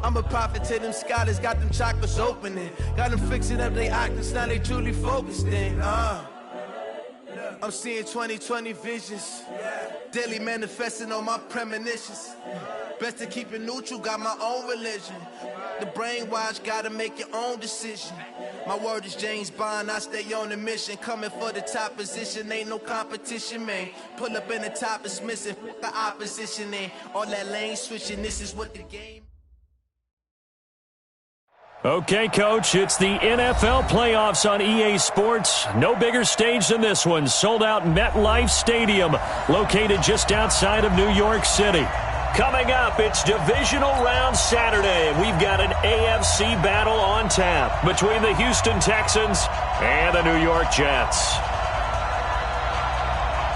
I'm a prophet to them scholars, got them chakras opening. Got them fixing up their octaves, now they truly focused in. I'm seeing 2020 visions. Daily manifesting on my premonitions. Best to keep it neutral, got my own religion. The brainwash, gotta make your own decision. My word is James Bond, I stay on the mission. Coming for the top position, ain't no competition, man. Pull up in the top, it's missing, fuck the opposition, and all that lane switching, this is what the game. Okay, Coach, it's the NFL playoffs on EA Sports. No bigger stage than this one. Sold out MetLife Stadium, located just outside of New York City. Coming up, it's Divisional Round Saturday, and we've got an AFC battle on tap between the Houston Texans and the New York Jets.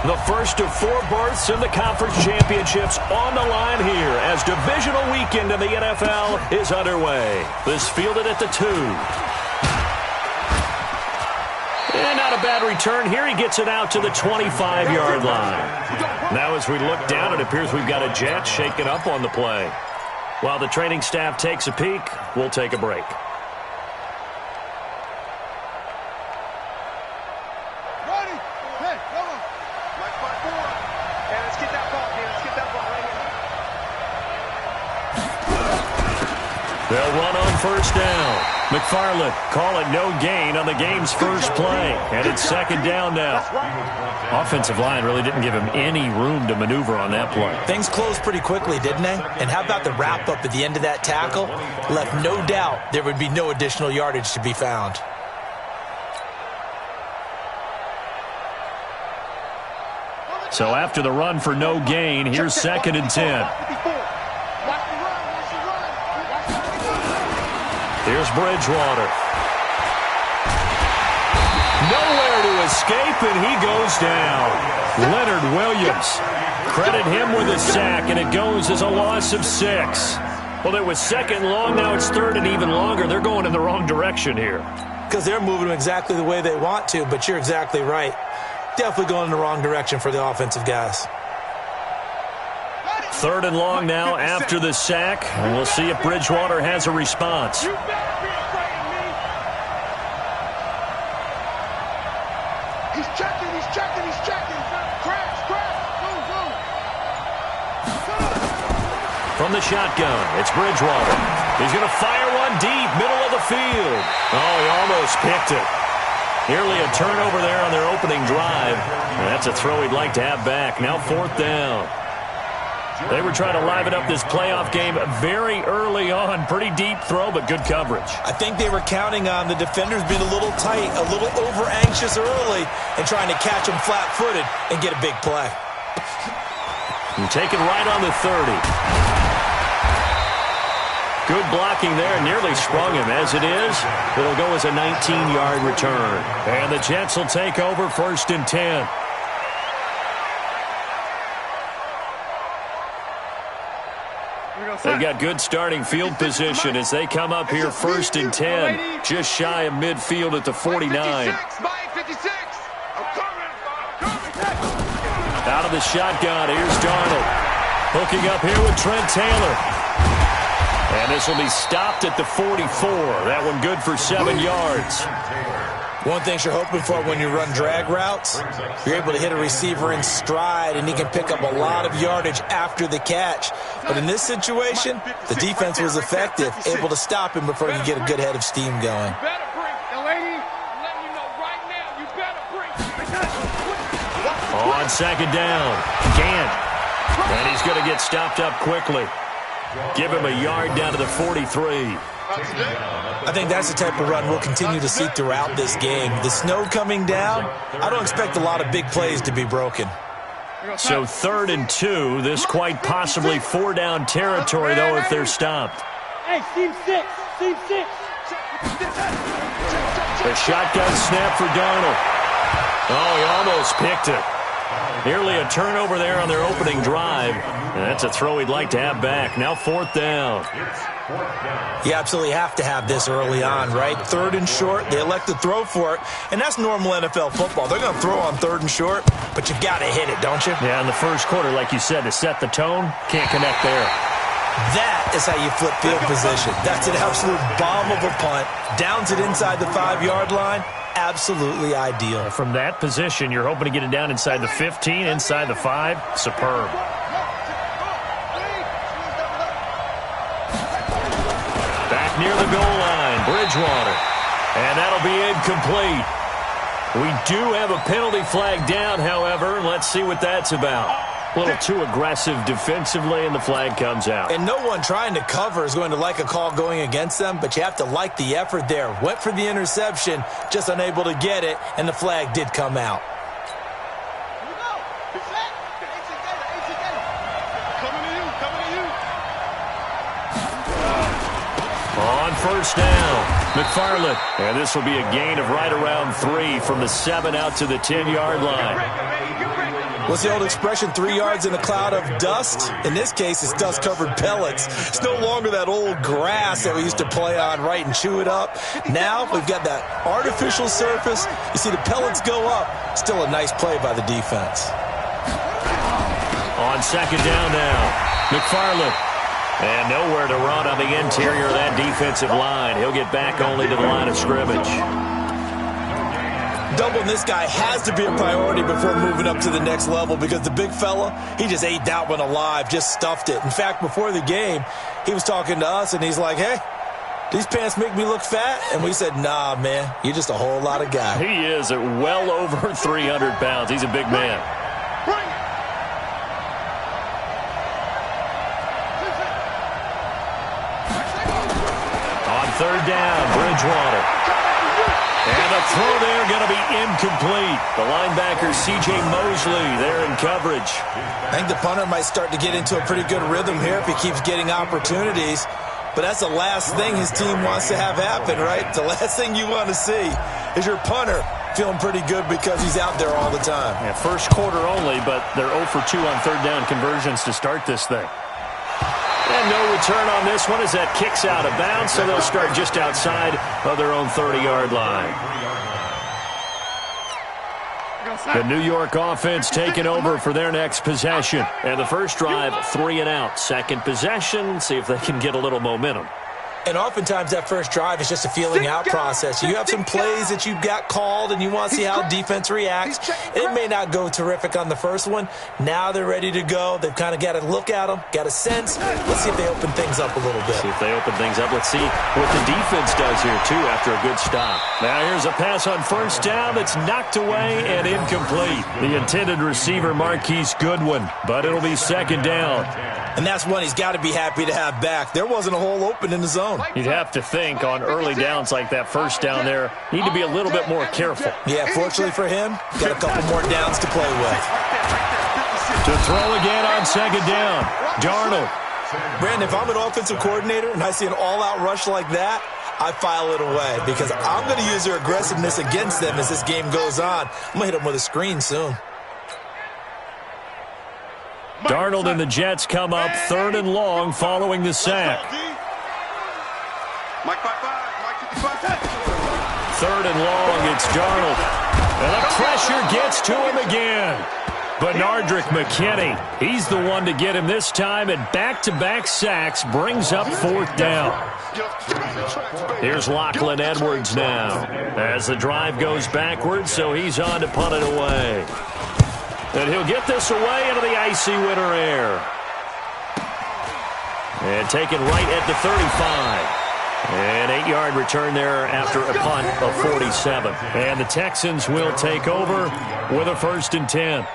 The first of 4 berths in the conference championships on the line here as divisional weekend in the NFL is underway. This fielded at the 2. And not a bad return here. He gets it out to the 25-yard line. Now as we look down, it appears we've got a Jet shaken up on the play. While the training staff takes a peek, we'll take a break. They'll run on first down. McFarland call it no gain on the game's first play. And it's second down now. Offensive line really didn't give him any room to maneuver on that play. Things closed pretty quickly, didn't they? And how about the wrap-up at the end of that tackle? Left no doubt there would be no additional yardage to be found. So after the run for no gain, here's second and 10. Here's Bridgewater. Nowhere to escape, and he goes down. Leonard Williams. Credit him with a sack, and it goes as a loss of 6. Well, it was second long. Now it's third and even longer. They're going in the wrong direction here. Because they're moving exactly the way they want to, but you're exactly right. Definitely going in the wrong direction for the offensive guys. Third and long now after the sack, and we'll see if Bridgewater has a response. You better be afraid of me. He's checking. Crash. Go. From the shotgun, it's Bridgewater. He's going to fire one deep, middle of the field. Oh, he almost picked it. Nearly a turnover there on their opening drive. And that's a throw he'd like to have back. Now fourth down. They were trying to liven up this playoff game very early on. Pretty deep throw, but good coverage. I think they were counting on the defenders being a little tight, a little over-anxious early, and trying to catch them flat-footed and get a big play. And taken right on the 30. Good blocking there. Nearly sprung him. As it is, it'll go as a 19-yard return. And the Jets will take over first and 10. They've got good starting field position as they come up here first and 10, just shy of midfield at the 49. Out of the shotgun, here's Darnold. Hooking up here with Trent Taylor. And this will be stopped at the 44. That one good for 7 yards. One thing you're hoping for when you run drag routes, you're able to hit a receiver in stride, and he can pick up a lot of yardage after the catch. But in this situation, the defense was effective, able to stop him before he could get a good head of steam going. On second down, Gant. And he's going to get stopped up quickly. Give him a yard down to the 43. I think that's the type of run we'll continue to see throughout this game. The snow coming down, I don't expect a lot of big plays to be broken. So 3rd and 2, this quite possibly 4-down territory, though, if they're stopped. Hey, team 6. The shotgun snap for Darnold. Oh, he almost picked it. Nearly a turnover there on their opening drive. And that's a throw he'd like to have back. Now 4th down. You absolutely have to have this early on, right? 3rd and short, they elect to throw for it, and that's normal NFL football. They're going to throw on 3rd and short, but you've got to hit it, don't you? Yeah, in the first quarter, like you said, to set the tone, can't connect there. That is how you flip field position. That's an absolute bomb of a punt. Downs it inside the 5-yard line. Absolutely ideal. From that position, you're hoping to get it down inside the 15, inside the 5. Superb. Back near the goal line, Bridgewater. And that'll be incomplete. We do have a penalty flag down, however. Let's see what that's about. A little too aggressive defensively, and the flag comes out. And no one trying to cover is going to like a call going against them, but you have to like the effort there. Went for the interception, just unable to get it, and the flag did come out. On first down, McFarland. And this will be a gain of right around 3 from the 7 out to the 10-yard line. What's the old expression, 3 yards in a cloud of dust? In this case, it's dust-covered pellets. It's no longer that old grass that we used to play on, right, and chew it up. Now we've got that artificial surface. You see the pellets go up. Still a nice play by the defense. On second down now, McFarland. And nowhere to run on the interior of that defensive line. He'll get back only to the line of scrimmage. Doubling this guy has to be a priority before moving up to the next level because the big fella, he just ate that one alive, just stuffed it. In fact, before the game, he was talking to us, and he's like, hey, these pants make me look fat? And we said, nah, man, you're just a whole lot of guy. He is at well over 300 pounds. He's a big man. Third down, Bridgewater. And the throw there going to be incomplete. The linebacker, C.J. Mosley, there in coverage. I think the punter might start to get into a pretty good rhythm here if he keeps getting opportunities. But that's the last thing his team wants to have happen, right? The last thing you want to see is your punter feeling pretty good because he's out there all the time. Yeah, first quarter only, but they're 0 for 2 on third down conversions to start this thing. And no return on this one as that kicks out of bounds, so they'll start just outside of their own 30-yard line. The New York offense taking over for their next possession. And the first drive, 3 and out. Second possession, see if they can get a little momentum. And oftentimes that first drive is just a feeling out process. You have some plays that you've got called and you want to see how defense reacts. It may not go terrific on the first one. Now they're ready to go. They've kind of got to look at them, got a sense. Let's see if they open things up a little bit. See if they open things up. Let's see what the defense does here, too, after a good stop. Now here's a pass on first down that's knocked away and incomplete. The intended receiver, Marquise Goodwin, but it'll be second down. And that's one he's got to be happy to have back. There wasn't a hole open in the zone. You'd have to think on early downs like that first down there, need to be a little bit more careful. Yeah, fortunately for him, got a couple more downs to play with. To throw again on second down, Darnold. Brandon, if I'm an offensive coordinator and I see an all-out rush like that, I file it away because I'm going to use their aggressiveness against them as this game goes on. I'm going to hit them with a screen soon. Darnold and the Jets come up third and long following the sack. Third and long, it's Darnold. And the pressure gets to him again. Benardrick McKinney, he's the one to get him this time, and back-to-back sacks brings up fourth down. Here's Lachlan Edwards now as the drive goes backwards, so he's on to punt it away. And he'll get this away into the icy winter air. And taken right at the 35. An 8-yard return there after a punt of 47. And the Texans will take over with a 1st and 10.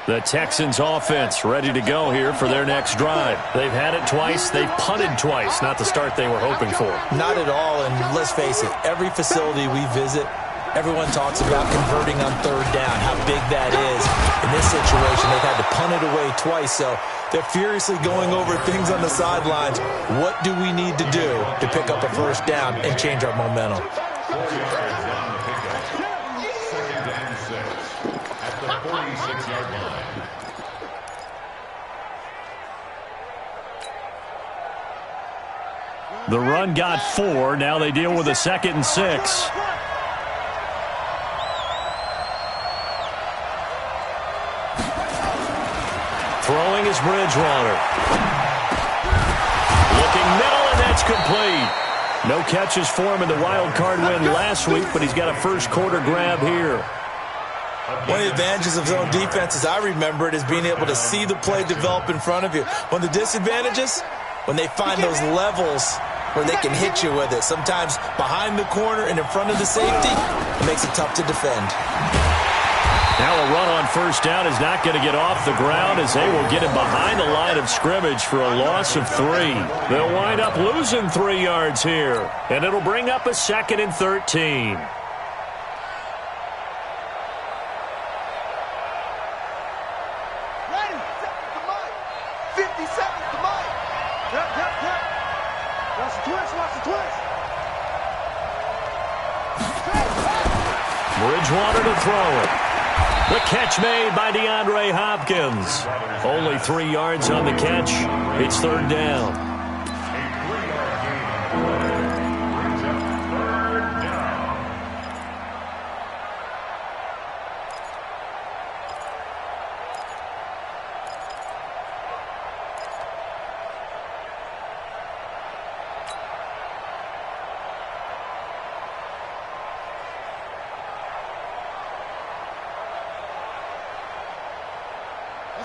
The Texans offense ready to go here for their next drive. They've had it twice. They've punted twice. Not the start they were hoping for. Not at all, and let's face it, every facility we visit, everyone talks about converting on third down, how big that is. In this situation, they've had to punt it away twice, so they're furiously going over things on the sidelines. What do we need to do to pick up a first down and change our momentum? The run got 4. Now they deal with a 2nd and 6. Throwing is Bridgewater. Looking middle, and that's complete. No catches for him in the wild card win last week, but he's got a first quarter grab here. One of the advantages of zone defense, as I remember it, is being able to see the play develop in front of you. One of the disadvantages, when they find those levels where they can hit you with it, sometimes behind the corner and in front of the safety, it makes it tough to defend. Now a run on first down is not going to get off the ground as they will get him behind the line of scrimmage for a loss of 3. They'll wind up losing 3 yards here, and it'll bring up a 2nd and 13. Ready, set the mic. 50 seconds to mic. Yep. Watch the twist. Bridgewater to throw it. The catch made by DeAndre Hopkins. Only 3 yards on the catch. It's 3rd down.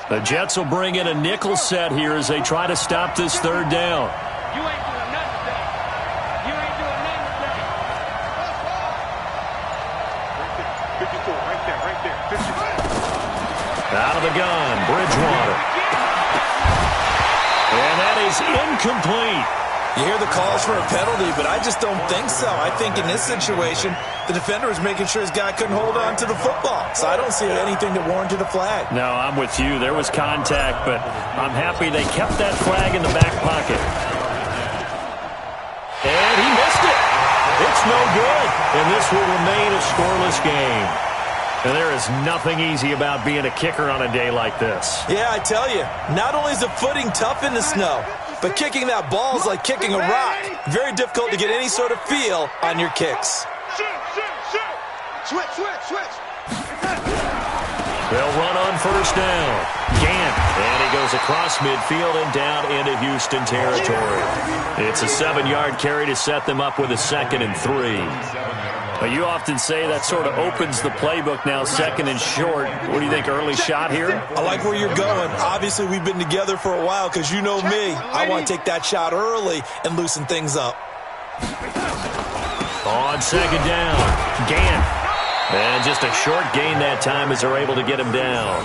The Jets will bring in a nickel set here as they try to stop this 3rd down. You ain't doing nothing today. You ain't doing nothing today. 54, right there. 54. Out of the gun, Bridgewater. And that is incomplete. You hear the calls for a penalty, but I just don't think so. I think in this situation, the defender was making sure his guy couldn't hold on to the football. So I don't see anything that warranted a flag. No, I'm with you. There was contact, but I'm happy they kept that flag in the back pocket. And he missed it. It's no good. And this will remain a scoreless game. And there is nothing easy about being a kicker on a day like this. Yeah, I tell you, not only is the footing tough in the snow, but kicking that ball is like kicking a rock. Very difficult to get any sort of feel on your kicks. Switch. They'll run on first down. Gant. And he goes across midfield and down into Houston territory. It's a 7-yard carry to set them up with a 2nd and 3. But you often say that sort of opens the playbook now, 2nd and short. What do you think, early shot here? I like where you're going. Obviously, we've been together for a while because you know me. I want to take that shot early and loosen things up. On 2nd down, Gant. And just a short gain that time as they're able to get him down.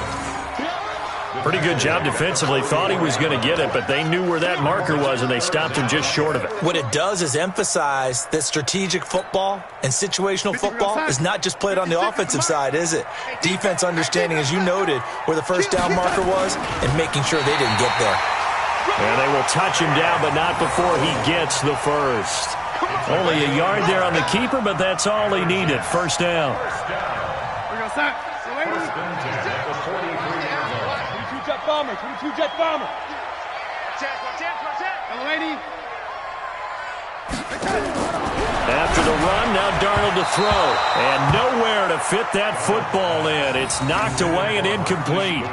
Pretty good job defensively. Thought he was going to get it, but they knew where that marker was, and they stopped him just short of it. What it does is emphasize that strategic football and situational football is not just played on the offensive side, is it? Defense understanding, as you noted, where the first down marker was and making sure they didn't get there. And they will touch him down, but not before he gets the first. Only a yard there on the keeper, but that's all he needed. First down. Bomber, 22 jet bomber. After the run, now Darnold to throw. And nowhere to fit that football in. It's knocked away and incomplete.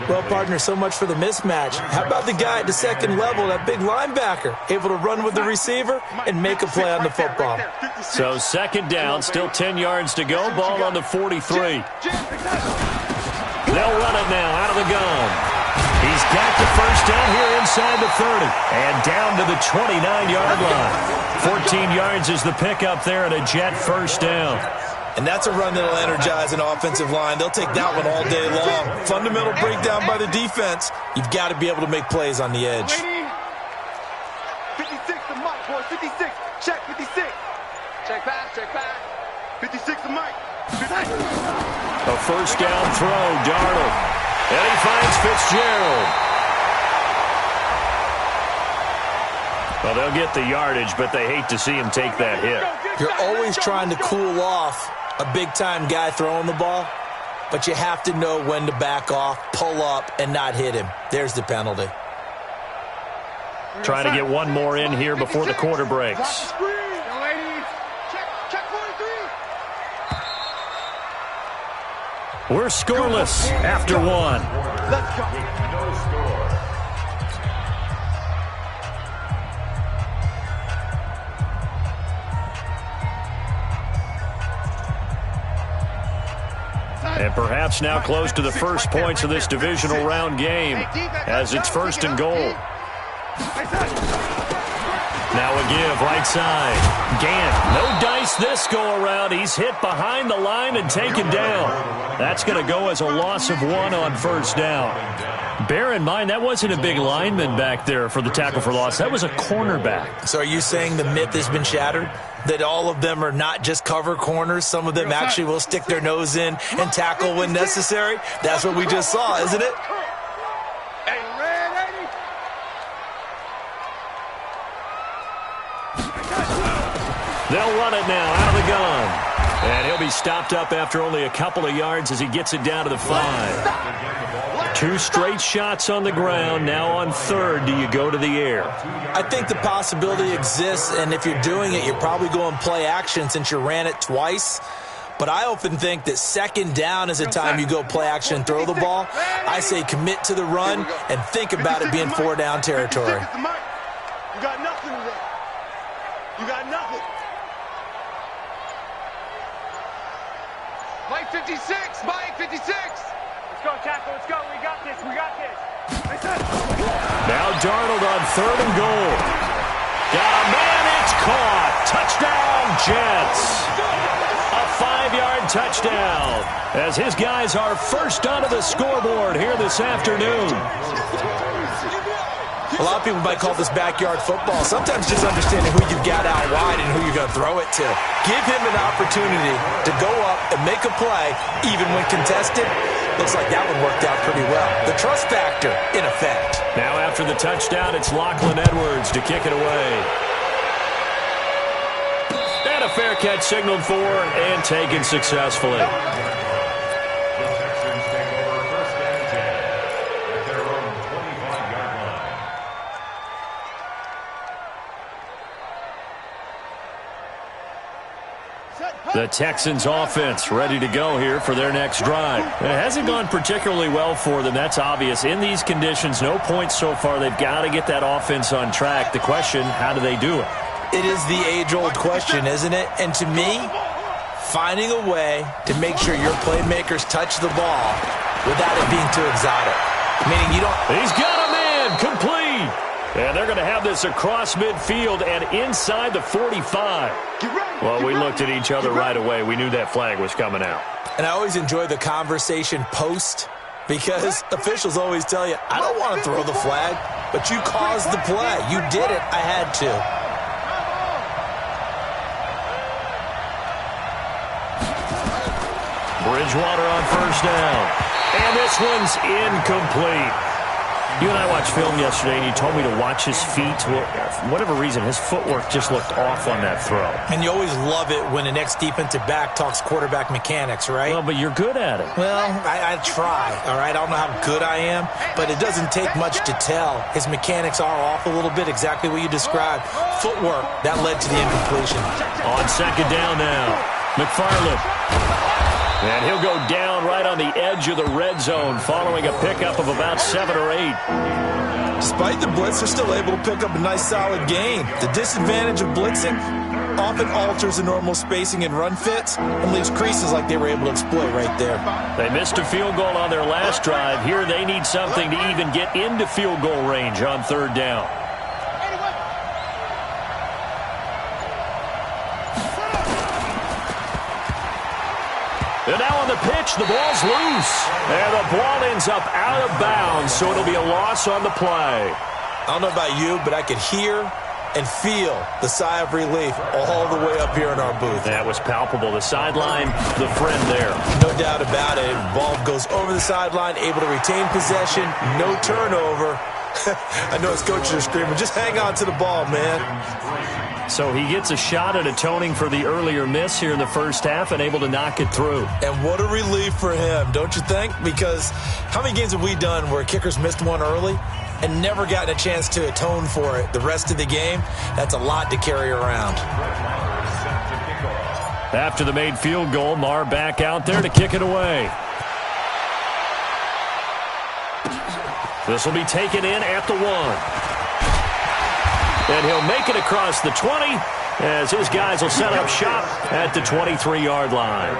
Well, partner, so much for the mismatch. How about the guy at the 2nd level, that big linebacker, able to run with the receiver and make a play on the football? So 2nd down, still 10 yards to go. Ball on the 43. They'll run it now out of the gun. He's got the first down here inside the 30. And down to the 29-yard line. 14 yards is the pickup there and a Jet first down. And that's a run that'll energize an offensive line. They'll take that one all day long. Fundamental breakdown by the defense. You've got to be able to make plays on the edge. 56 to Mike, boy. 56. Check 56. Check back. 56 to Mike. A first down throw, Darnold. And he finds Fitzgerald. Well, they'll get the yardage, but they hate to see him take that hit. You're always trying to cool off a big-time guy throwing the ball, but you have to know when to back off, pull up, and not hit him. There's the penalty. Trying to get one more in here before the quarter breaks. We're scoreless after one. Let's go. And perhaps now close to the first points of this divisional round game as it's 1st and goal. Now a give, right side. Gant, no dice this go-around. He's hit behind the line and taken down. That's going to go as a loss of 1 on 1st down. Bear in mind, that wasn't a big lineman back there for the tackle for loss. That was a cornerback. So are you saying the myth has been shattered? That all of them are not just cover corners? Some of them actually will stick their nose in and tackle when necessary? That's what we just saw, isn't it? They'll run it now out of the gun. And he'll be stopped up after only a couple of yards as he gets it down to the 5. 2 straight shots on the ground. Now on 3rd, do you go to the air? I think the possibility exists, and if you're doing it, you're probably going play action since you ran it twice. But I often think that 2nd down is a time you go play action and throw the ball. I say commit to the run and think about it being 4-down territory. You got nothing today. You got nothing. Mike 56, Mike 56. Let's go, tackle, let's go. We got this, we got this. Now Darnold on 3rd and goal. Got a man, it's caught. Touchdown, Jets. A 5-yard touchdown as his guys are first onto the scoreboard here this afternoon. A lot of people might call this backyard football. Sometimes just understanding who you've got out wide and who you're going to throw it to. Give him an opportunity to go up and make a play, even when contested. Looks like that one worked out pretty well. The trust factor, in effect. Now after the touchdown, it's Lachlan Edwards to kick it away. And a fair catch signaled for and taken successfully. The Texans offense ready to go here for their next drive. It hasn't gone particularly well for them. That's obvious. In these conditions, no points so far. They've got to get that offense on track. The question, how do they do it? It is the age-old question, isn't it? And to me, finding a way to make sure your playmakers touch the ball without it being too exotic. Meaning you don't... He's got a man, complete. And they're going to have this across midfield and inside the 45. Well, we looked at each other right away. We knew that flag was coming out. And I always enjoy the conversation post because officials always tell you, I don't want to throw the flag, but you caused the play. You did it. I had to. Bridgewater on 1st down. And this one's incomplete. You and I watched film yesterday, and you told me to watch his feet. Well, for whatever reason, his footwork just looked off on that throw. And you always love it when an ex-defensive back talks quarterback mechanics, right? Well, but you're good at it. Well, I try, all right? I don't know how good I am, but it doesn't take much to tell. His mechanics are off a little bit, exactly what you described. Footwork, that led to the incompletion. On 2nd down now, McFarland. And he'll go down right on the edge of the red zone following a pickup of about 7 or 8. Despite the blitz, they're still able to pick up a nice solid gain. The disadvantage of blitzing often alters the normal spacing and run fits and leaves creases like they were able to exploit right there. They missed a field goal on their last drive. Here they need something to even get into field goal range on 3rd down. And now on the pitch, the ball's loose. And the ball ends up out of bounds, so it'll be a loss on the play. I don't know about you, but I could hear and feel the sigh of relief all the way up here in our booth. That was palpable. The sideline, the friend there. No doubt about it. Ball goes over the sideline, able to retain possession, no turnover. I know his coaches are screaming, just hang on to the ball, man. So he gets a shot at atoning for the earlier miss here in the first half and able to knock it through. And what a relief for him, don't you think? Because how many games have we done where kickers missed one early and never gotten a chance to atone for it the rest of the game? That's a lot to carry around. After the made field goal, Marr back out there to kick it away. This will be taken in at the 1. And he'll make it across the 20 as his guys will set up shop at the 23-yard line.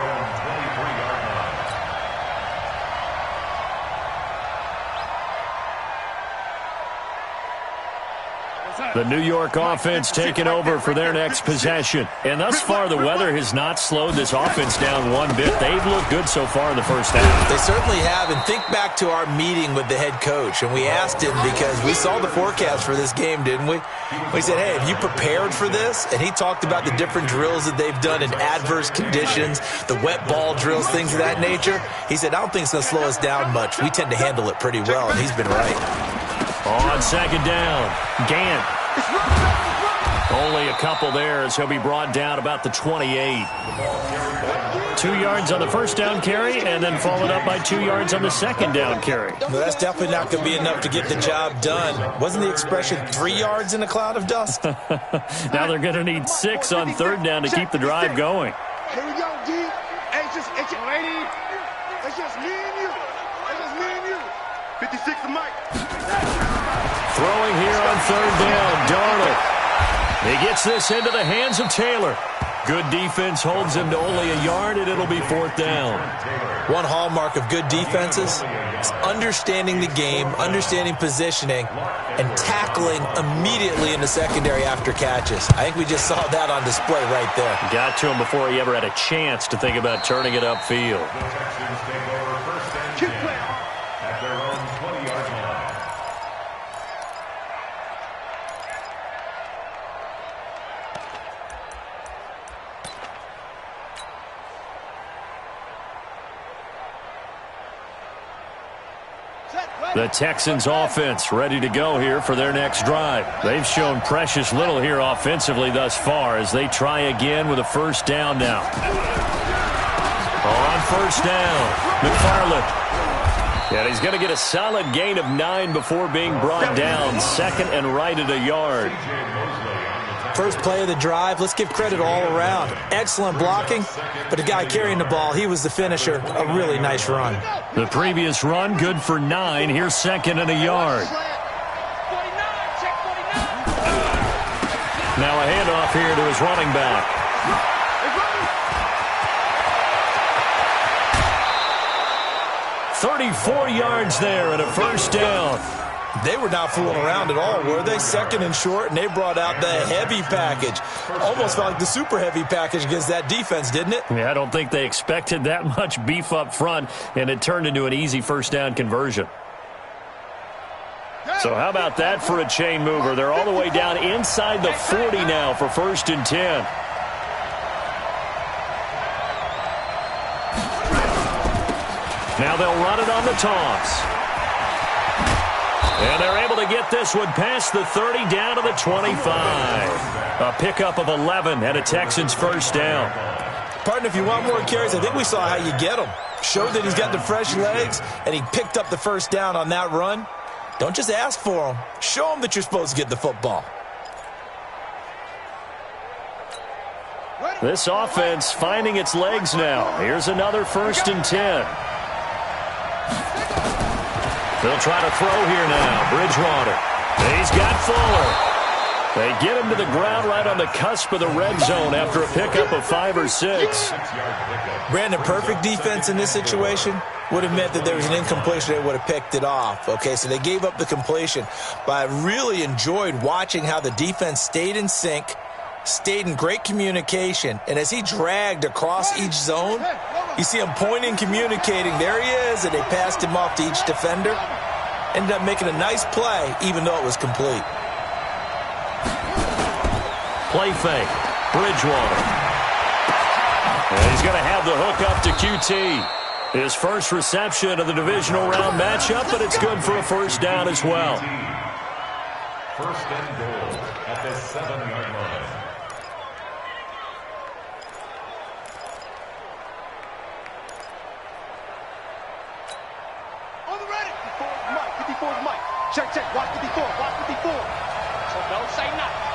The New York offense taking over for their next possession. And thus far, the weather has not slowed this offense down one bit. They've looked good so far in the first half. They certainly have. And think back to our meeting with the head coach. And we asked him because we saw the forecast for this game, didn't we? We said, hey, have you prepared for this? And he talked about the different drills that they've done in adverse conditions, the wet ball drills, things of that nature. He said, I don't think it's going to slow us down much. We tend to handle it pretty well, and he's been right. On second down, Gant. Only a couple there as he'll be brought down about the 28. 2 yards on the first down carry and then followed up by 2 yards on the second down carry. Well, that's definitely not going to be enough to get the job done. Wasn't the expression 3 yards in a cloud of dust? Now they're going to need 6 on third down to keep the drive going. Here we go, D. Hey, just lady. It's just me and you. It's just me and you. 56 to Mike. Throwing here on third down, Darnold. He gets this into the hands of Taylor. Good defense holds him to only a yard, and it'll be fourth down. One hallmark of good defenses is understanding the game, understanding positioning, and tackling immediately in the secondary after catches. I think we just saw that on display right there. Got to him before he ever had a chance to think about turning it upfield. The Texans offense ready to go here for their next drive. They've shown precious little here offensively thus far as they try again with a first down now. On first down, McFarland. And he's going to get a solid gain of 9 before being brought down. Second and right at a yard. First play of the drive, let's give credit all around. Excellent blocking, but the guy carrying the ball, he was the finisher. A really nice run. The previous run, good for 9. Here's second and a yard. Now a handoff here to his running back. "34 yards there and a first down." They were not fooling around at all, were they? Second and short, and they brought out the heavy package. Almost felt like the super heavy package against that defense, didn't it? Yeah, I don't think they expected that much beef up front, and it turned into an easy first down conversion. So how about that for a chain mover? They're all the way down inside the 40 now for first and 10. Now they'll run it on the toss. And they're able to get this one past the 30 down to the 25. A pickup of 11 and a Texans first down. Partner, if you want more carries, I think we saw how you get them. Showed that he's got the fresh legs, and he picked up the first down on that run. Don't just ask for them. Show them that you're supposed to get the football. This offense finding its legs now. Here's another first and 10. They'll try to throw here now. Bridgewater. He's got Fuller. They get him to the ground right on the cusp of the red zone after a pickup of 5 or 6. Brandon, perfect defense in this situation would have meant that there was an incompletion. They would have picked it off. Okay, so they gave up the completion. But I really enjoyed watching how the defense stayed in sync, stayed in great communication, and as he dragged across each zone, you see him pointing, communicating. There he is, and they passed him off to each defender. Ended up making a nice play, even though it was complete. Play fake. Bridgewater. And he's going to have the hook up to QT. His first reception of the divisional round matchup, but it's good for a first down as well. First and goal at the 7-yard line. On the ready. 54 is Mike. 54 is Mike. Check, check. Watch 54. Watch 54. So don't say nothing.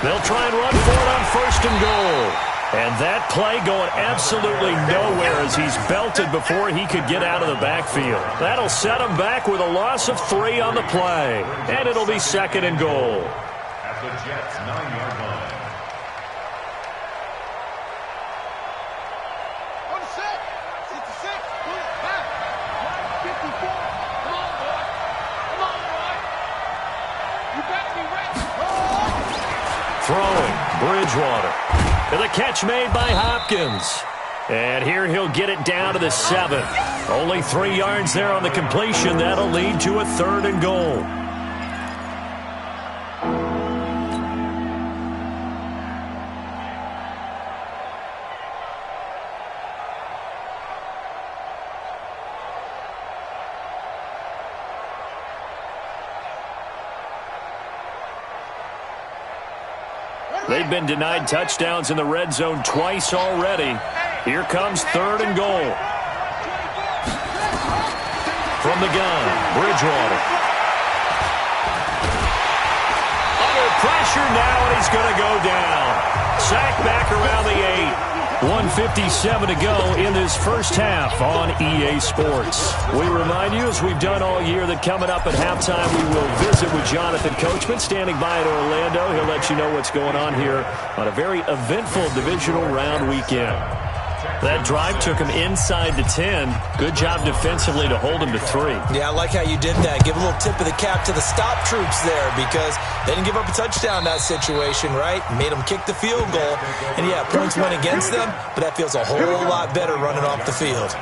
They'll try and run for it on first and goal. And that play going absolutely nowhere as he's belted before he could get out of the backfield. That'll set him back with a loss of 3 on the play. And it'll be 2nd and goal. At the Jets' 9-yard line. On the set. 66. Pull it back. 54. Come on, boy. Come on, boy. You better be ready. Throwing, Bridgewater. And the catch made by Hopkins. And here he'll get it down to the 7. Only 3 yards there on the completion. That'll lead to a 3rd and goal. They've been denied touchdowns in the red zone twice already. Here comes 3rd and goal. From the gun, Bridgewater. Under pressure now, and he's going to go down. Sack back around the 8. 1:57 to go in this first half on EA Sports. We remind you, as we've done all year, that coming up at halftime, we will visit with Jonathan Coachman standing by in Orlando. He'll let you know what's going on here on a very eventful divisional round weekend. That drive took him inside the 10. Good job defensively to hold him to 3. Yeah, I like how you did that. Give a little tip of the cap to the stop troops there because they didn't give up a touchdown in that situation, right? Made them kick the field goal. And, yeah, points went against them, but that feels a whole lot better running off the field.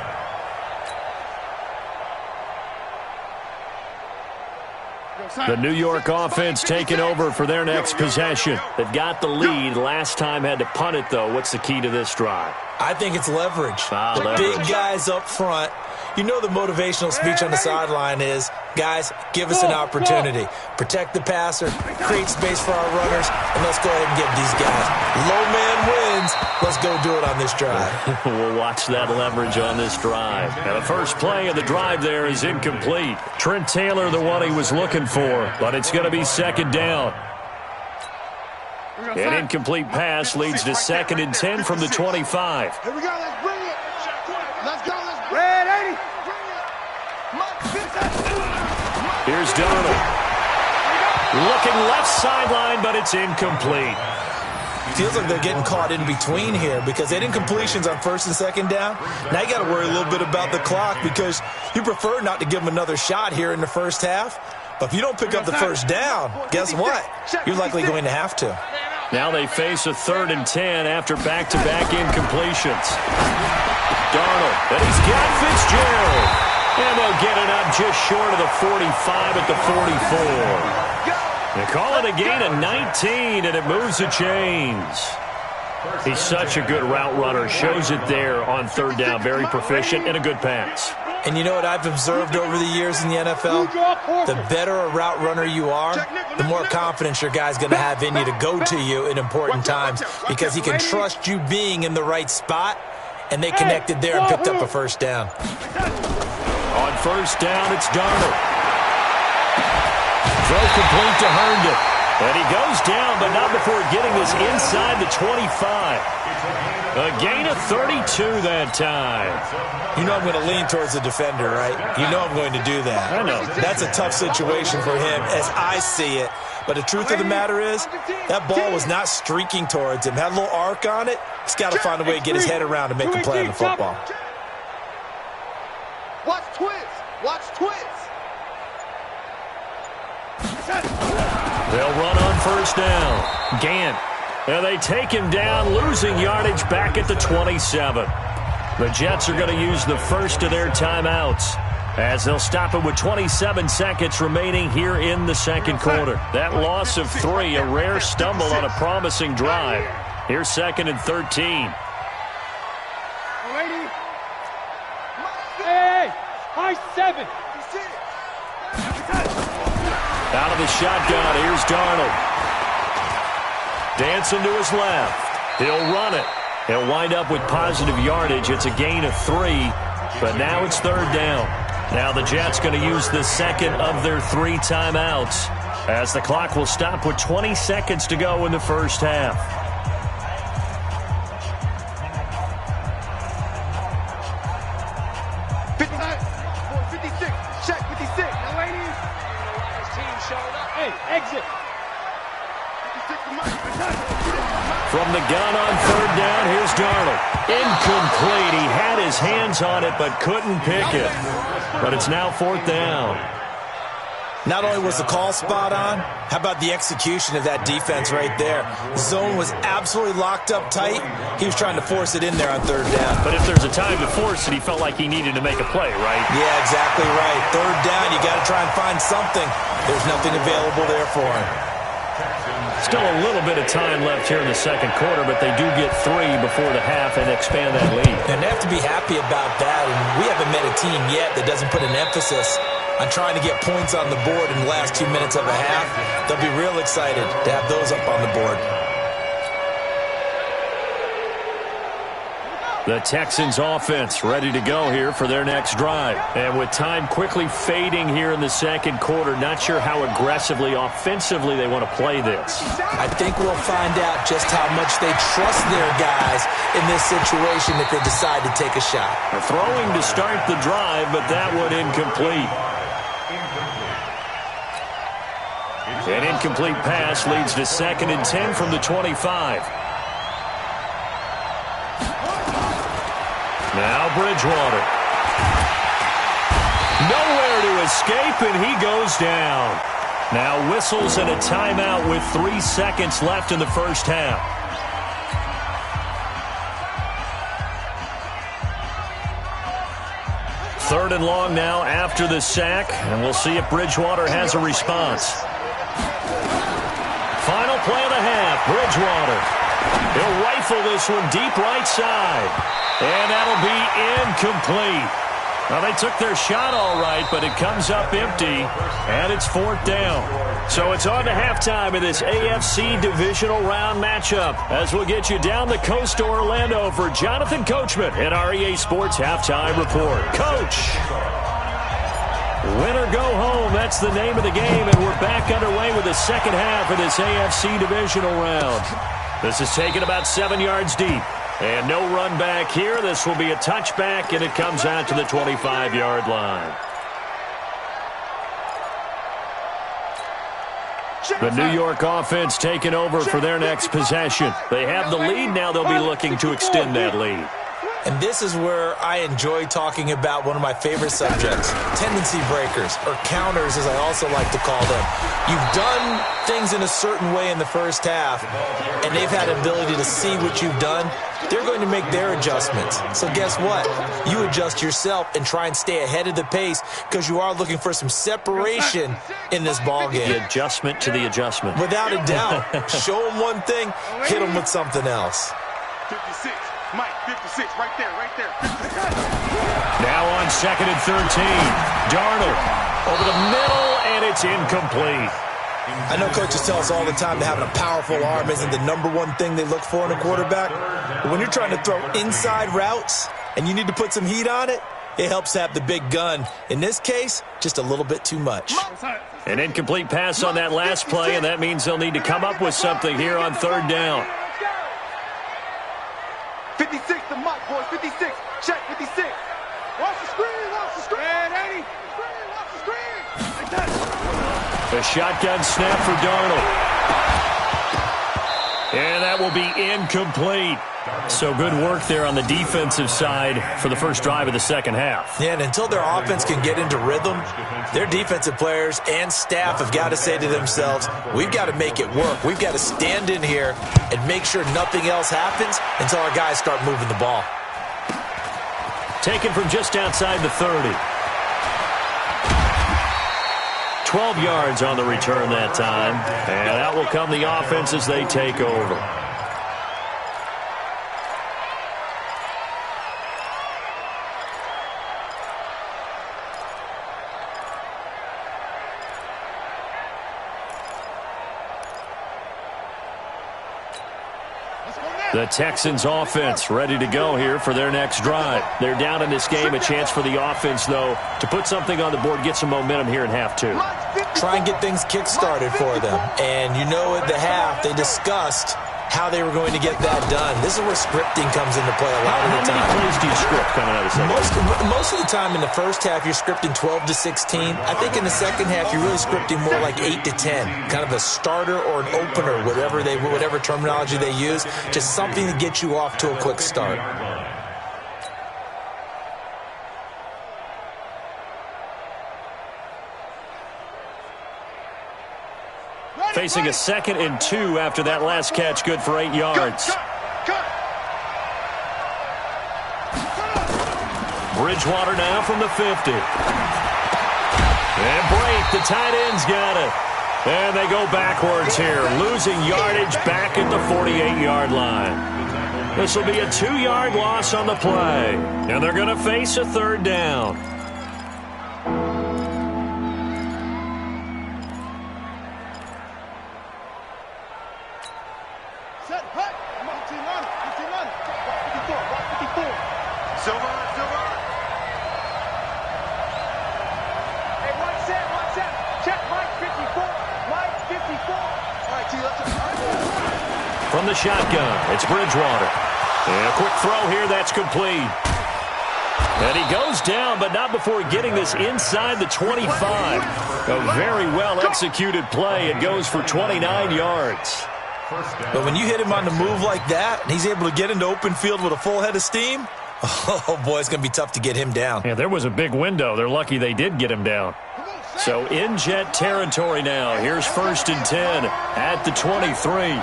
The New York offense taking over for their next possession. They've got the lead. Last time had to punt it, though. What's the key to this drive? I think it's leverage. Leverage. Big guys up front. You know the motivational speech on the sideline is, guys, give us an opportunity. Protect the passer, create space for our runners, and let's go ahead and give these guys. Low man wins. Let's go do it on this drive. We'll watch that leverage on this drive. Now, the first play of the drive there is incomplete. Trent Taylor, the one he was looking for, but it's going to be 2nd down. An incomplete pass leads to 2nd and 10 from the 25. Here we go. Let's bring it. Let's go. Let's bring it. Red 80. Here's Darnold. Looking left sideline, but it's incomplete. Feels like they're getting caught in between here because they didn't completions on 1st and 2nd down. Now you got to worry a little bit about the clock because you prefer not to give them another shot here in the first half. But if you don't pick up the 1st down, guess what? You're likely going to have to. Now they face a 3rd and 10 after back-to-back incompletions. Darnold, and he's got Fitzgerald. And they'll get it up just short of the 45 at the 44. They call it a gain of 19, and it moves the chains. He's such a good route runner. Shows it there on 3rd down. Very proficient and a good pass. And you know what I've observed over the years in the NFL? The better a route runner you are, the more confidence your guy's going to have in you to go to you in important times because he can trust you being in the right spot, and they connected there and picked up a 1st down. On 1st down, it's Darnold. Throw complete to Herndon. And he goes down, but not before getting this inside the 25. A gain of 32 that time. You know I'm going to lean towards the defender, right? You know I'm going to do that. I know. That's a tough situation for him as I see it. But the truth of the matter is, that ball was not streaking towards him. Had a little arc on it. He's got to find a way to get his head around and make a play on the football. Watch twist. Watch twist. They'll run on 1st down. Gant. And they take him down, losing yardage back at the 27. The Jets are going to use the first of their timeouts as they'll stop it with 27 seconds remaining here in the 2nd quarter. That loss of 3, a rare stumble on a promising drive. Here's 2nd and 13. Hey, high 7. Out of the shotgun, here's Darnold. Dancing to his left. He'll run it. He'll wind up with positive yardage. It's a gain of 3, but now it's 3rd down. Now the Jets going to use the 2nd of their 3 timeouts as the clock will stop with 20 seconds to go in the first half. Hey, exit. From the gun on third down, here's Darnold. Incomplete. He had his hands on it but couldn't pick it. But it's now fourth down. Not only was the call spot on, how about the execution of that defense right there? Zone was absolutely locked up tight. He was trying to force it in there on third down. But if there's a time to force it, he felt like he needed to make a play, right? Yeah, exactly right. Third down, you got to try and find something. There's nothing available there for him. Still a little bit of time left here in the second quarter, but they do get 3 before the half and expand that lead. And they have to be happy about that. And we haven't met a team yet that doesn't put an emphasis on trying to get points on the board in the last 2 minutes of a half. They'll be real excited to have those up on the board. The Texans offense ready to go here for their next drive. And with time quickly fading here in the second quarter, not sure how aggressively, offensively they want to play this. I think we'll find out just how much they trust their guys in this situation if they decide to take a shot. They're throwing to start the drive, but that one incomplete. An incomplete pass leads to 2nd and 10 from the 25. Now Bridgewater. Nowhere to escape, and he goes down. Now whistles and a timeout with 3 seconds left in the first half. Third and long now after the sack, and we'll see if Bridgewater has a response. Final play of the half, Bridgewater. He'll rifle this one deep right side. And that'll be incomplete. Well, they took their shot all right, but it comes up empty, and it's fourth down. So it's on to halftime in this AFC divisional round matchup as we'll get you down the coast to Orlando for Jonathan Coachman in our EA Sports Halftime Report. Coach! Win or go home, that's the name of the game, and we're back underway with the second half of this AFC divisional round. This is taken about 7 yards deep. And no run back here. This will be a touchback, and it comes out to the 25-yard line. The New York offense taking over for their next possession. They have the lead. Now they'll be looking to extend that lead. And this is where I enjoy talking about one of my favorite subjects, tendency breakers, or counters as I also like to call them. You've done things in a certain way in the first half, and they've had ability to see what you've done. They're going to make their adjustments. So guess what? You adjust yourself and try and stay ahead of the pace because you are looking for some separation in this ballgame. The adjustment to the adjustment. Without a doubt. Show them one thing, hit them with something else. 56. Mike, 56, right there, right there. 56. Now on 2nd and 13. Darnold over the middle, and it's incomplete. I know coaches tell us all the time that having a powerful arm isn't the #1 thing they look for in a quarterback. But when you're trying to throw inside routes and you need to put some heat on it, it helps have the big gun. In this case, just a little bit too much. An incomplete pass on that last play, and that means they'll need to come up with something here on third down. 56 to Mike, boys, 56. Check, 56. Watch the screen, watch the screen. 80. Screen, watch the screen. Like that. A shotgun snap for Darnold. And that will be incomplete. So good work there on the defensive side for the first drive of the second half. Yeah, and until their offense can get into rhythm, their defensive players and staff have got to say to themselves, we've got to make it work. We've got to stand in here and make sure nothing else happens until our guys start moving the ball. Taken from just outside the 30. 12 yards on the return that time. And out will come the offense as they take over. The Texans offense ready to go here for their next drive. They're down in this game. A chance for the offense, though, to put something on the board, get some momentum here in half two. Try and get things kick-started for them. And you know at the half they discussed how they were going to get that done. This is where scripting comes into play a lot of the time. How many plays do you script coming out of second? Most of the time in the first half, you're scripting 12 to 16. I think in the second half, you're really scripting more like 8 to 10. Kind of a starter or an opener, whatever terminology they use. Just something to get you off to a quick start. Facing a 2nd and 2 after that last catch, good for 8 yards. Bridgewater now from the 50. And break, the tight end's got it. And they go backwards here, losing yardage back at the 48-yard line. This will be a 2-yard loss on the play. And they're going to face a 3rd down. From the shotgun, it's Bridgewater. And a quick throw here, that's complete. And he goes down, but not before getting this inside the 25. A very well-executed play. It goes for 29 yards. But when you hit him on the move like that, and he's able to get into open field with a full head of steam, oh, boy, it's going to be tough to get him down. Yeah, there was a big window. They're lucky they did get him down. So in jet territory now. Here's 1st and 10 at the 23.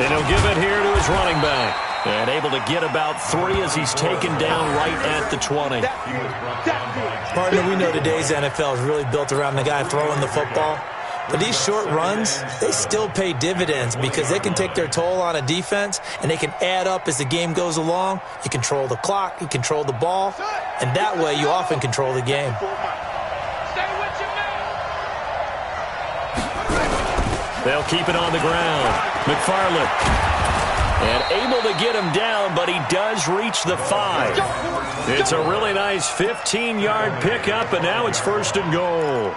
And he'll give it here to his running back. And able to get about 3 as he's taken down right at the 20. Partner, we know today's NFL is really built around the guy throwing the football. But these short runs, they still pay dividends because they can take their toll on a defense and they can add up as the game goes along. You control the clock, you control the ball, and that way you often control the game. They'll keep it on the ground. McFarland. And able to get him down, but he does reach the 5. It's a really nice 15-yard pickup, and now it's 1st and goal.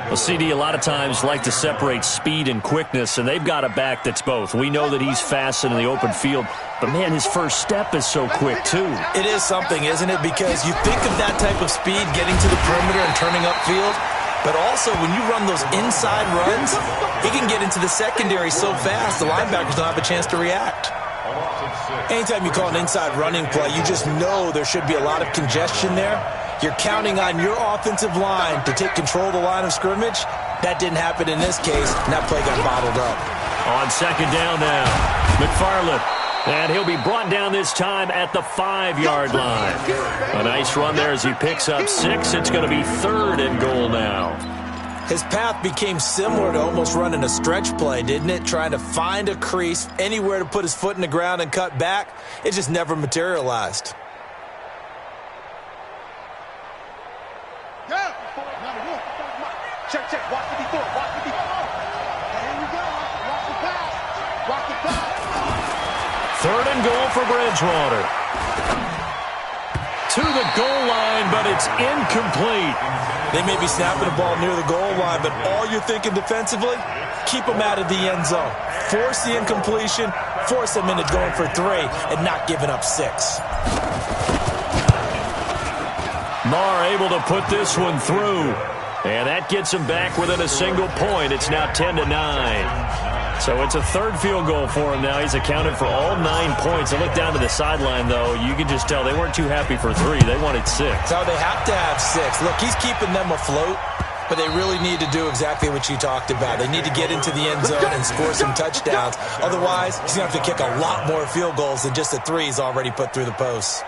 Well, CD a lot of times like to separate speed and quickness, and they've got a back that's both. We know that he's fast in the open field, but, man, his first step is so quick, too. It is something, isn't it? Because you think of that type of speed getting to the perimeter and turning upfield, but also when you run those inside runs, he can get into the secondary so fast the linebackers don't have a chance to react. Anytime you call an inside running play, you just know there should be a lot of congestion there. You're counting on your offensive line to take control of the line of scrimmage. That didn't happen in this case, and that play got bottled up. On 2nd down now, McFarland. And he'll be brought down this time at the 5-yard line. A nice run there as he picks up 6. It's going to be 3rd and goal now. His path became similar to almost running a stretch play, didn't it? Trying to find a crease, anywhere to put his foot in the ground and cut back. It just never materialized. Check, check. Watch the before. Watch the before. There we go. Watch the pass. Watch the pass. 3rd and goal for Bridgewater. To the goal line, but it's incomplete. They may be snapping the ball near the goal line, but all you're thinking defensively, keep them out of the end zone. Force the incompletion, force them into going for 3, and not giving up 6. Marr able to put this one through. And that gets him back within a single point. It's now 10-9. So it's a 3rd field goal for him now. He's accounted for all 9 points. I look down to the sideline, though. You can just tell they weren't too happy for 3. They wanted 6. So they have to have 6. Look, he's keeping them afloat, but they really need to do exactly what you talked about. They need to get into the end zone and score some touchdowns. Otherwise, he's going to have to kick a lot more field goals than just the 3 he's already put through the posts.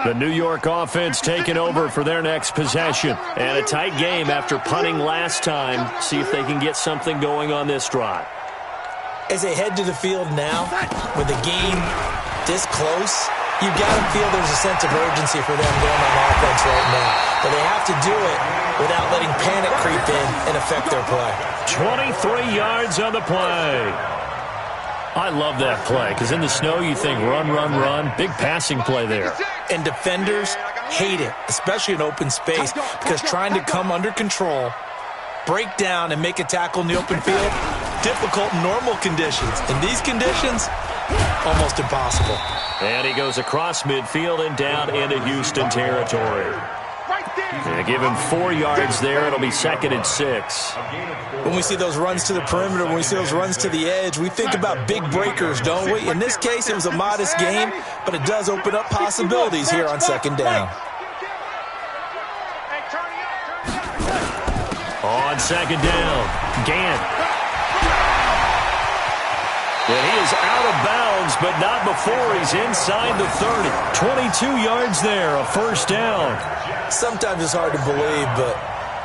The New York offense taking over for their next possession. And a tight game after punting last time. See if they can get something going on this drive. As they head to the field now, with the game this close, you've got to feel there's a sense of urgency for them going on offense right now. But they have to do it without letting panic creep in and affect their play. 23 yards on the play. I love that play because in the snow you think run, run, run. Big passing play there. And defenders hate it, especially in open space, because trying to come under control, break down, and make a tackle in the open field, difficult in normal conditions. In these conditions, almost impossible. And he goes across midfield and down into Houston territory. Give him 4 yards there. It'll be 2nd and 6. When we see those runs to the perimeter, when we see those runs to the edge, we think about big breakers, don't we? In this case, it was a modest game, but it does open up possibilities here on 2nd down. On 2nd down, Gant. And he is out of bounds, but not before he's inside the 30. 22 yards there, a 1st down. Sometimes it's hard to believe, but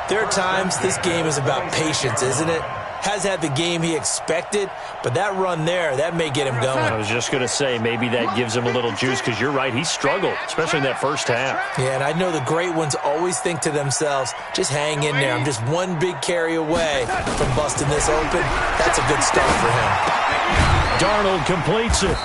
there are times this game is about patience, isn't it? Has had the game he expected, but that run there, that may get him going. I was just going to say, maybe that gives him a little juice, because you're right, he struggled, especially in that first half. Yeah, and I know the great ones always think to themselves, just hang in there. I'm just one big carry away from busting this open. That's a good start for him. Darnold completes it.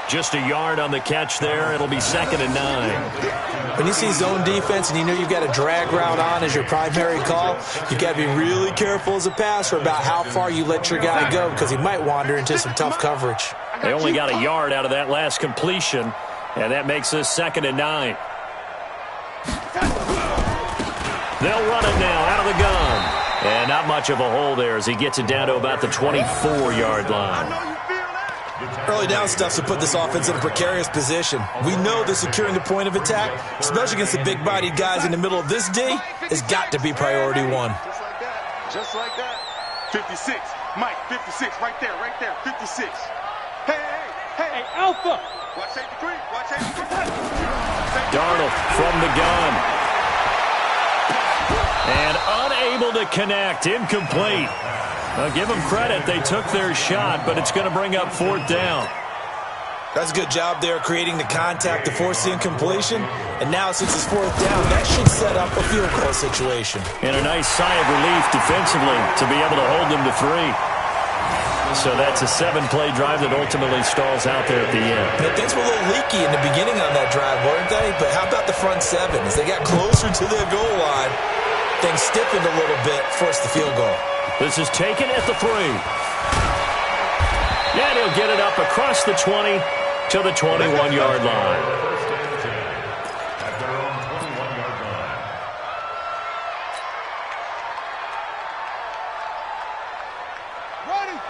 Just a yard on the catch there. It'll be 2nd and 9. When you see zone defense and you know you've got a drag route on as your primary call, you've got to be really careful as a passer about how far you let your guy go, because he might wander into some tough coverage. They only got a yard out of that last completion, and that makes this 2nd and 9. They'll run it now out of the gun. And not much of a hole there as he gets it down to about the 24-yard line. Early down stuff to put this offense in a precarious position. We know that securing the point of attack, especially against the big-bodied guys in the middle of this D, has got to be priority 1. Just like that. 56. Mike, 56. Right there, 56. Hey, Alpha. Watch safety creep. Darnold from the gun. And unable to connect. Incomplete. Now, give them credit. They took their shot, but it's going to bring up 4th down. That's a good job there creating the contact to force the incompletion. And now, since it's 4th down, that should set up a field goal situation. And a nice sigh of relief defensively to be able to hold them to 3. So that's a 7-play drive that ultimately stalls out there at the end. And things were a little leaky in the beginning on that drive, weren't they? But how about the front 7? As they got closer to their goal line, things stiffened a little bit, forced the field goal. This is taken at the 3. And he'll get it up across the 20 to the 21-yard line. At their own 21-yard line.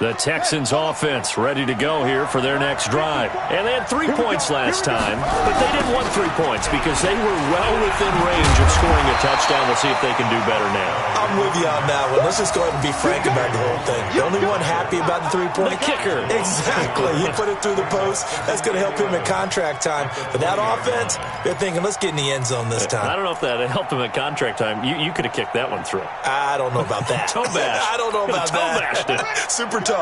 The Texans offense ready to go here for their next drive. And they had 3 points last time, but they didn't want 3 points because they were well within range of scoring a touchdown. We'll see if they can do better now. I'm with you on that one. Let's just go ahead and be frank about the whole thing. The only one happy about the 3-point kicker. Exactly. He put it through the post. That's going to help him in contract time. But that offense, they're thinking, let's get in the end zone this time. I don't know if that helped him at contract time. You could have kicked that one through. I don't know about that. Toe bash. I don't know about that. Toe bashed it. Super toe.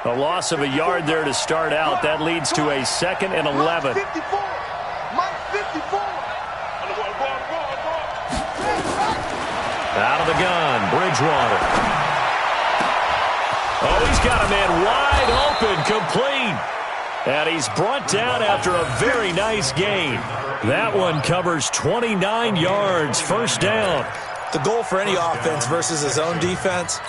A loss of a yard there to start out. That leads to a 2nd and 11. Mike 54. Out of the gun, Bridgewater. Oh, he's got a man wide open, complete. And he's brought down after a very nice gain. That one covers 29 yards, 1st down. The goal for any offense versus his own defense,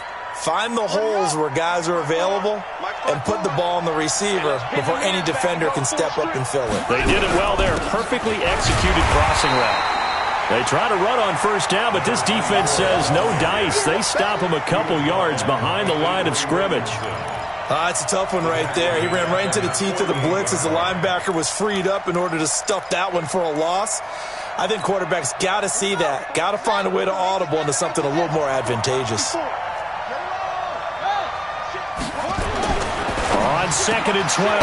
find the holes where guys are available and put the ball on the receiver before any defender can step up and fill it. They did it well there. Perfectly executed crossing route. They try to run on 1st down, but this defense says no dice. They stop him a couple yards behind the line of scrimmage. It's a tough one right there. He ran right into the teeth of the blitz as the linebacker was freed up in order to stuff that one for a loss. I think quarterbacks got to see that. Got to find a way to audible into something a little more advantageous. On 2nd and 12,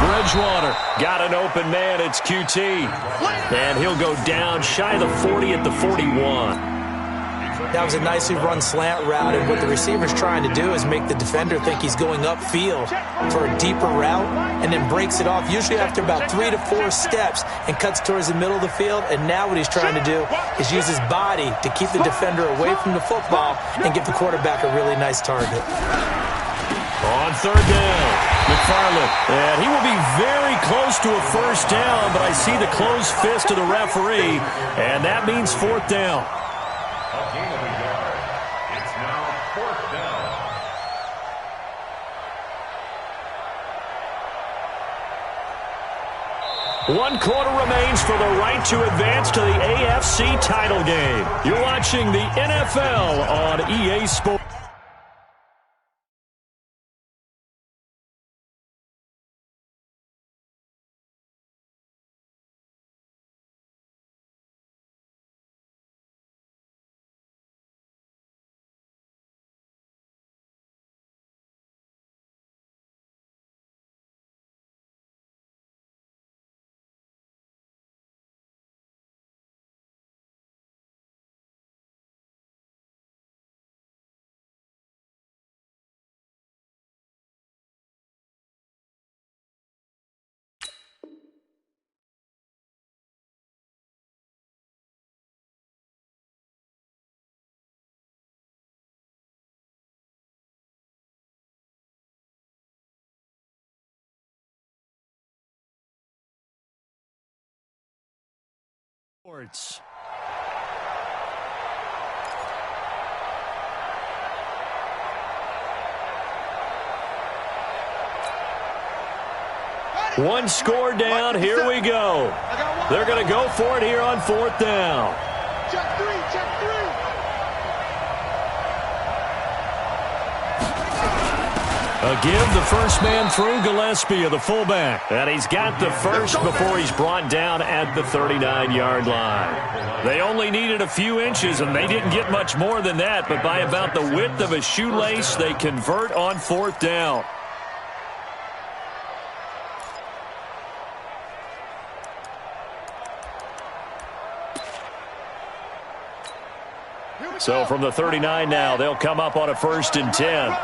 Bridgewater got an open man. It's QT. And he'll go down shy of the 40 at the 41. That was a nicely run slant route, and what the receiver's trying to do is make the defender think he's going upfield for a deeper route and then breaks it off, usually after about 3 to 4 steps, and cuts towards the middle of the field. And now what he's trying to do is use his body to keep the defender away from the football and give the quarterback a really nice target. On third down, McFarland. And he will be very close to a first down, but I see the closed fist of the referee, and that means fourth down. A gain of a yard. It's now fourth down. One quarter remains for the right to advance to the AFC title game. You're watching the NFL on EA Sports. One score down. Here we go. They're going to go for it here on fourth down. Check three, check three. A give the first man through Gillespie of the fullback. And he's got the first before he's brought down at the 39-yard line. They only needed a few inches, and they didn't get much more than that. But by about the width of a shoelace, they convert on fourth down. So from the 39 now, they'll come up on a 1st and 10.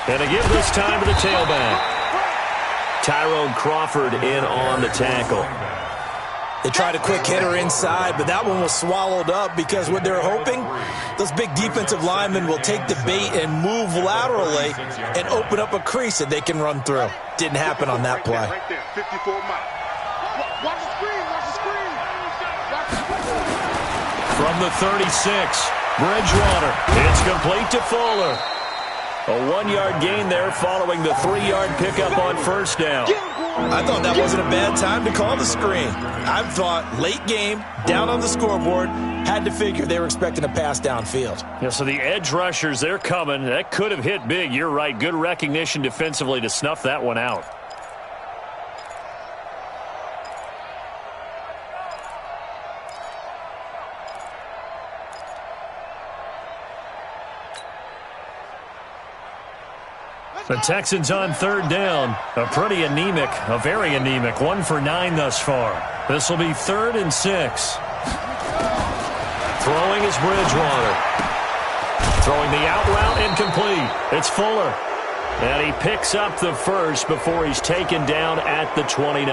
And a give this time to the tailback. Tyrone Crawford in on the tackle. They tried a quick hitter inside, but that one was swallowed up because what they're hoping, those big defensive linemen will take the bait and move laterally and open up a crease that they can run through. Didn't happen on that play. Right there, 54 miles. Watch the screen, watch the screen. From the 36, Bridgewater. It's complete to Fuller. A 1-yard gain there following the 3-yard pickup on first down. I thought that wasn't a bad time to call the screen. I thought late game, down on the scoreboard, had to figure they were expecting a pass downfield. Yeah, so the edge rushers, they're coming. That could have hit big. You're right. Good recognition defensively to snuff that one out. The Texans on third down. A very anemic. 1 for 9 thus far. This will be 3rd and 6. Throwing is Bridgewater. Throwing the out route incomplete. It's Fuller. And he picks up the first before he's taken down at the 29.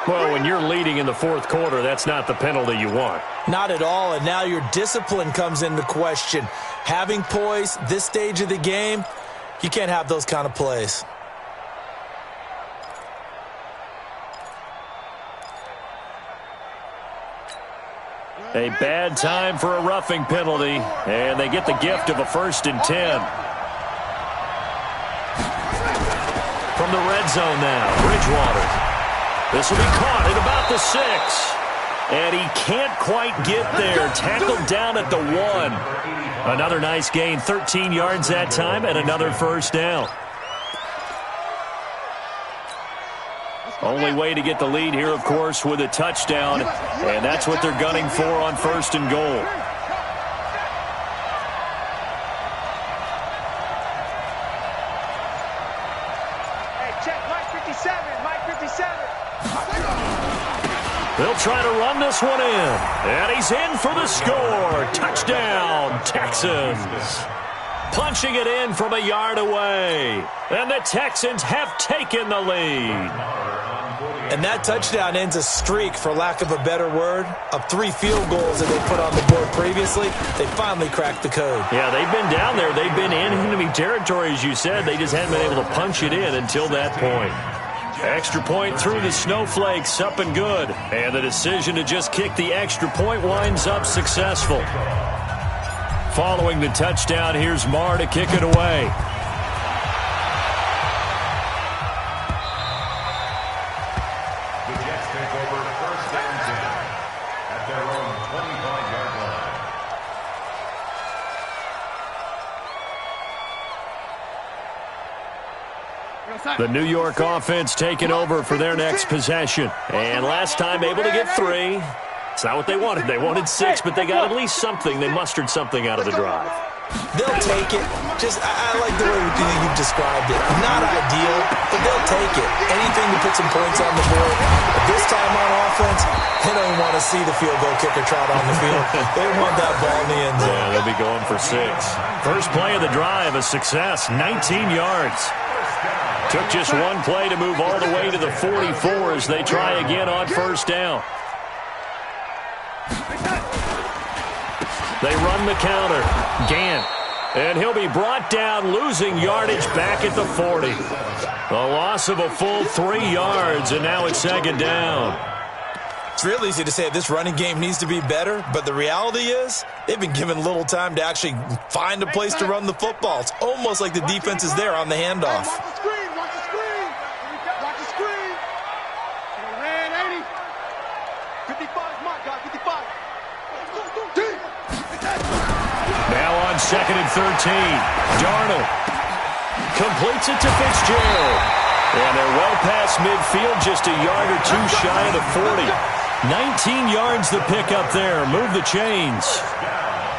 Well, when you're leading in the 4th quarter, that's not the penalty you want. Not at all, and now your discipline comes into question. Having poise this stage of the game, you can't have those kind of plays. A bad time for a roughing penalty, and they get the gift of a 1st and 10. From the red zone now, Bridgewater. This will be caught at about the 6. And he can't quite get there. Tackled down at the 1. Another nice gain, 13 yards that time, and another first down. Only way to get the lead here, of course, with a touchdown, and that's what they're gunning for on 1st and goal. Hey, check Mike 57, Mike 57. They'll try to run this one in, and he's in for the score. Touchdown, Texans. Punching it in from a yard away, and the Texans have taken the lead. And that touchdown ends a streak, for lack of a better word, of 3 field goals that they put on the board previously. They finally cracked the code. Yeah, they've been down there. They've been in enemy territory, as you said. They just hadn't been able to punch it in until that point. Extra point through the snowflakes, up and good. And the decision to just kick the extra point winds up successful. Following the touchdown, here's Marr to kick it away. The New York offense taking over for their next possession. And last time able to get 3. It's not what they wanted. They wanted 6, but they got at least something. They mustered something out of the drive. They'll take it. I like the way you've described it. Not ideal, but they'll take it. Anything to put some points on the board. But this time on offense, they don't even want to see the field goal kicker trot on the field. They want that ball in the end zone. Yeah, they'll be going for 6. First play of the drive, a success, 19 yards. Took just one play to move all the way to the 44 as they try again on first down. They run the counter. Gant. And he'll be brought down, losing yardage back at the 40. A loss of a full 3 yards, and now it's second down. It's real easy to say this running game needs to be better, but the reality is they've been given little time to actually find a place to run the football. It's almost like the defense is there on the handoff. Now on 2nd and 13. Darnold completes it to Fitzgerald. And they're well past midfield, just a yard or 2 shy of the 40. 19 yards the pick up there. Move the chains.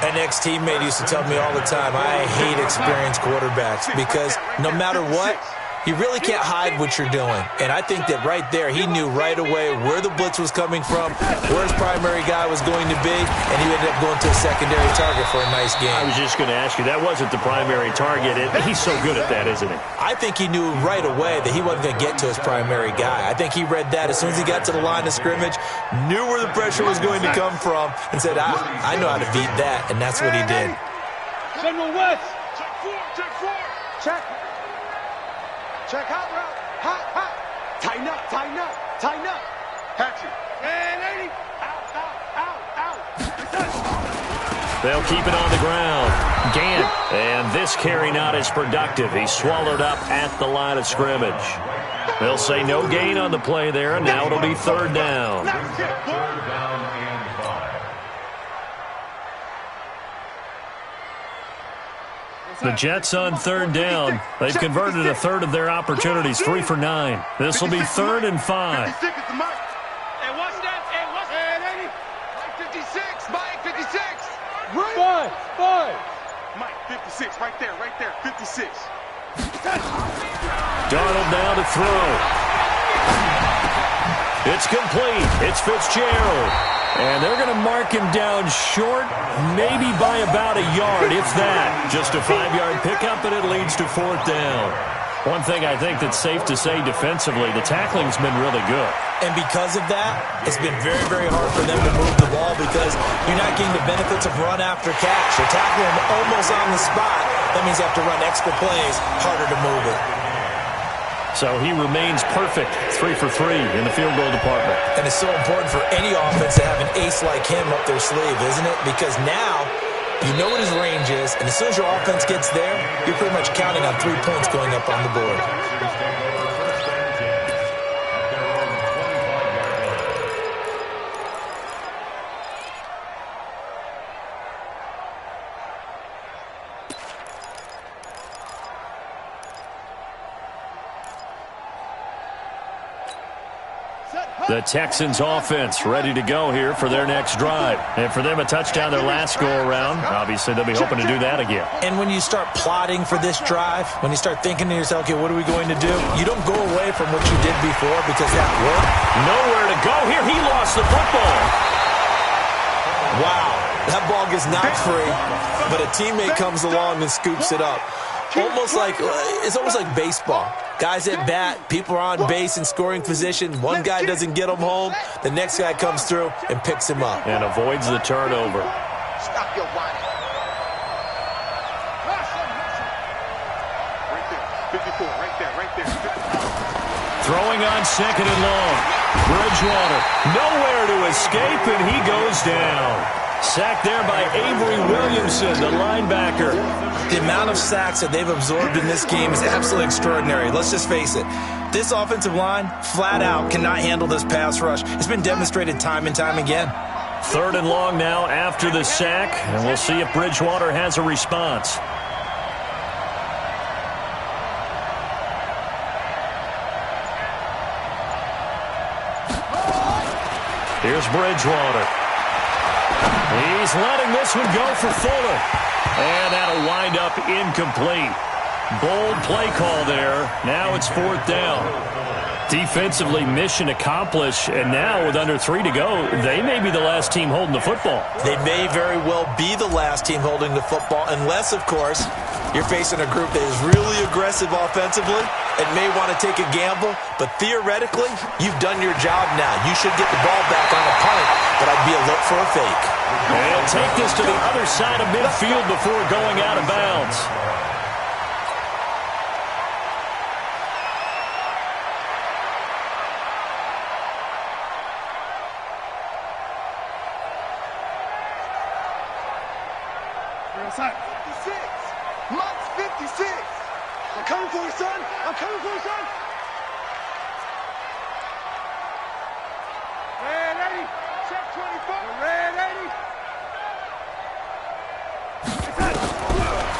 An ex-teammate used to tell me all the time, I hate experienced quarterbacks because no matter what, you really can't hide what you're doing. And I think that right there, he knew right away where the blitz was coming from, where his primary guy was going to be, and he ended up going to a secondary target for a nice game. I was just going to ask you, that wasn't the primary target. He's so good at that, isn't he? I think he knew right away that he wasn't going to get to his primary guy. I think he read that as soon as he got to the line of scrimmage, knew where the pressure was going to come from, and said, I know how to beat that, and that's what he did. General West. Check 4. Check. Check hot route. Hot. Tighten up. Hatchet. And 80. Out. They'll keep it on the ground. Gant. And this carry not as productive. He's swallowed up at the line of scrimmage. They'll say no gain on the play there, and now it'll be 3rd down. 3rd down and 5. The Jets on 3rd down. They've converted a third of their opportunities, 3 for 9. This will be 3rd and 5. And what's that? And 80. Mike 56. Mike 56. Right. 5. Mike 56. Right there. 56. Darnold now to throw. It's complete. It's Fitzgerald. And they're going to mark him down short, maybe by about a yard, if that. Just a 5-yard pickup, and it leads to 4th down. One thing I think that's safe to say defensively, the tackling's been really good. And because of that, it's been very, very hard for them to move the ball because you're not getting the benefits of run after catch. You're tackling them almost on the spot. That means you have to run extra plays, harder to move it. So he remains perfect, 3 for 3 in the field goal department. And it's so important for any offense to have an ace like him up their sleeve, isn't it? Because now you know what his range is, and as soon as your offense gets there, you're pretty much counting on 3 points going up on the board. The Texans offense ready to go here for their next drive. And for them, a touchdown their last go-around. Obviously, they'll be hoping to do that again. And when you start plotting for this drive, when you start thinking to yourself, okay, what are we going to do? You don't go away from what you did before because that worked. Nowhere to go here. He lost the football. Wow, that ball gets knocked free, but a teammate comes along and scoops it up. It's almost like baseball. Guys at bat, people are on base in scoring position. One guy doesn't get him home. The next guy comes through and picks him up. And avoids the turnover. Stop your whining. Right there. 54, right there. Throwing on second and long. Bridgewater nowhere to escape, and he goes down. Sacked there by Avery Williamson, the linebacker. The amount of sacks that they've absorbed in this game is absolutely extraordinary. Let's just face it. This offensive line, flat out, cannot handle this pass rush. It's been demonstrated time and time again. Third and long now after the sack, and we'll see if Bridgewater has a response. Here's Bridgewater. He's letting this one go for Fuller. And that'll wind up incomplete. Bold play call there. Now it's fourth down. Defensively, mission accomplished. And now with under 3 to go, they may be the last team holding the football. They may very well be the last team holding the football, unless, of course, you're facing a group that is really aggressive offensively and may want to take a gamble. But theoretically, you've done your job now. You should get the ball back on a punt, but I'd be alert for a fake. And take this to the other side of midfield before going out of bounds. Mike's 56. I'm coming for you, son. I'm coming for you, son. Red 80. Check 24. Red 80.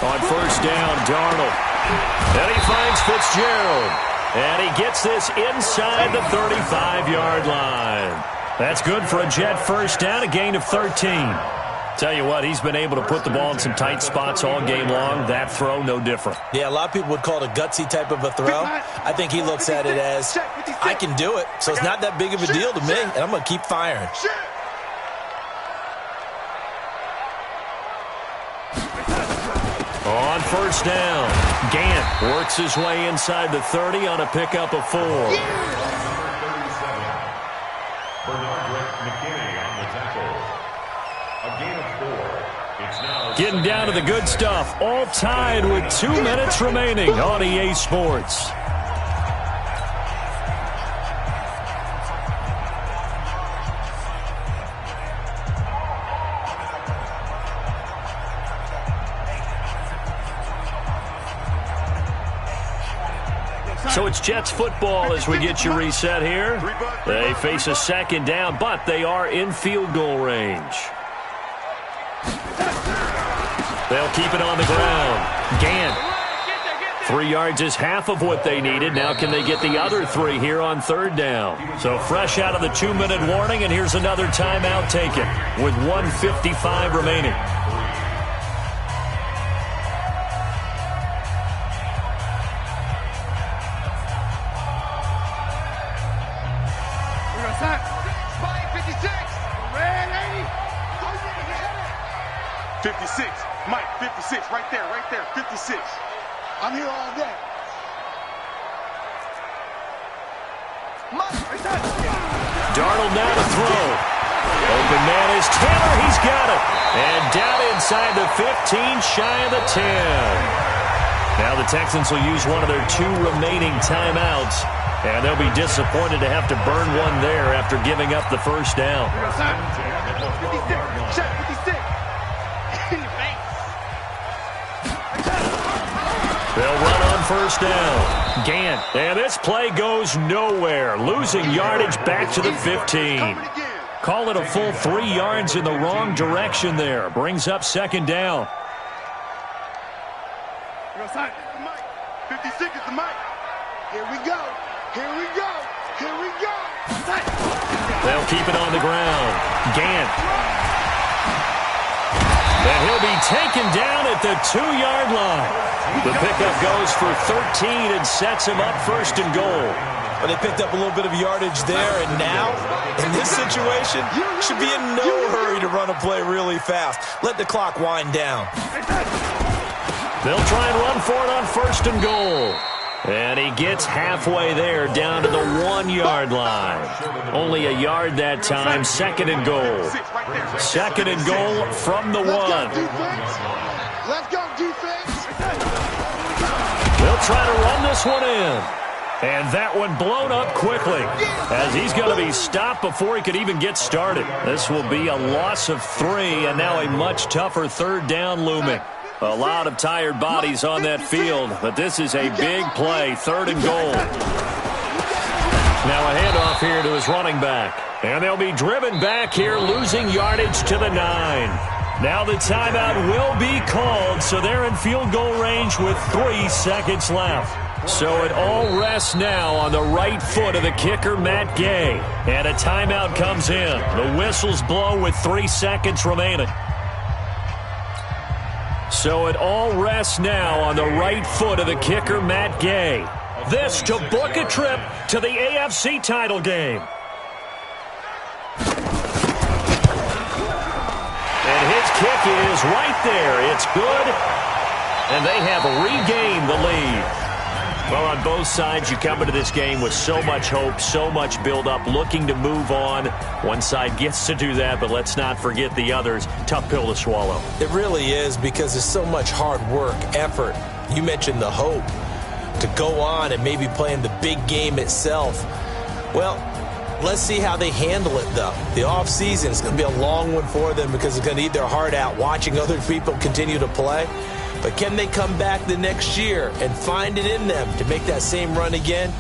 On first down, Darnold. And he finds Fitzgerald. And he gets this inside the 35-yard line. That's good for a Jet first down, a gain of 13. Tell you what, he's been able to put the ball in some tight spots all game long. That throw, no different. Yeah, a lot of people would call it a gutsy type of a throw. I think he looks at it as, I can do it, so it's not that big of a deal to me, and I'm going to keep firing. On first down, Gant works his way inside the 30 on a pickup of 4. Getting down to the good stuff. All tied with 2 minutes remaining on EA Sports. So it's Jets football as we get you reset here. They face a second down, but they are in field goal range. They'll keep it on the ground. Gant. 3 yards is half of what they needed. Now can they get the other 3 here on third down? So fresh out of the 2-minute warning, and here's another timeout taken with 1:55 remaining. Mike 56. Red 80. 56. Mike 56. Right there. 56. I'm here all day. Darnold now to throw. Open man is Taylor. He's got it. And down inside the 15, shy of the 10. Now the Texans will use one of their 2 remaining timeouts. And they'll be disappointed to have to burn one there after giving up the first down. 56. Check 56. In your face. They'll run on first down. Gant. And this play goes nowhere. Losing yardage back to the 15. Call it a full 3 yards in the wrong direction there. Brings up second down. 56 is the mic. Here we go. Here we go. Here we go. They'll keep it on the ground. Gant. And he'll be taken down at the 2-yard line. The pickup goes for 13 and sets him up first and goal. But they picked up a little bit of yardage there, and now, in this situation, should be in no hurry to run a play really fast. Let the clock wind down. They'll try and run for it on first and goal. And he gets halfway there, down to the 1-yard line. Only a yard that time. 2nd and goal. 2nd and goal from the 1. Let's go, defense. They'll try to run this one in. And that one blown up quickly, as he's going to be stopped before he could even get started. This will be a loss of 3, and now a much tougher 3rd down looming. A lot of tired bodies on that field, but this is a big play. 3rd and goal. Now a handoff here to his running back. And they'll be driven back here, losing yardage to the 9. Now the timeout will be called, so they're in field goal range with 3 seconds left. So it all rests now on the right foot of the kicker, Matt Gay. And a timeout comes in. The whistles blow with 3 seconds remaining. So it all rests now on the right foot of the kicker, Matt Gay. This to book a trip to the AFC title game. And his kick is right there. It's good. And they have regained the lead. Well, on both sides, you come into this game with so much hope, so much build-up, looking to move on. One side gets to do that, but let's not forget the others. Tough pill to swallow. It really is, because there's so much hard work, effort. You mentioned the hope to go on and maybe play in the big game itself. Well, let's see how they handle it, though. The offseason is going to be a long one for them, because they're going to eat their heart out watching other people continue to play. But can they come back the next year and find it in them to make that same run again?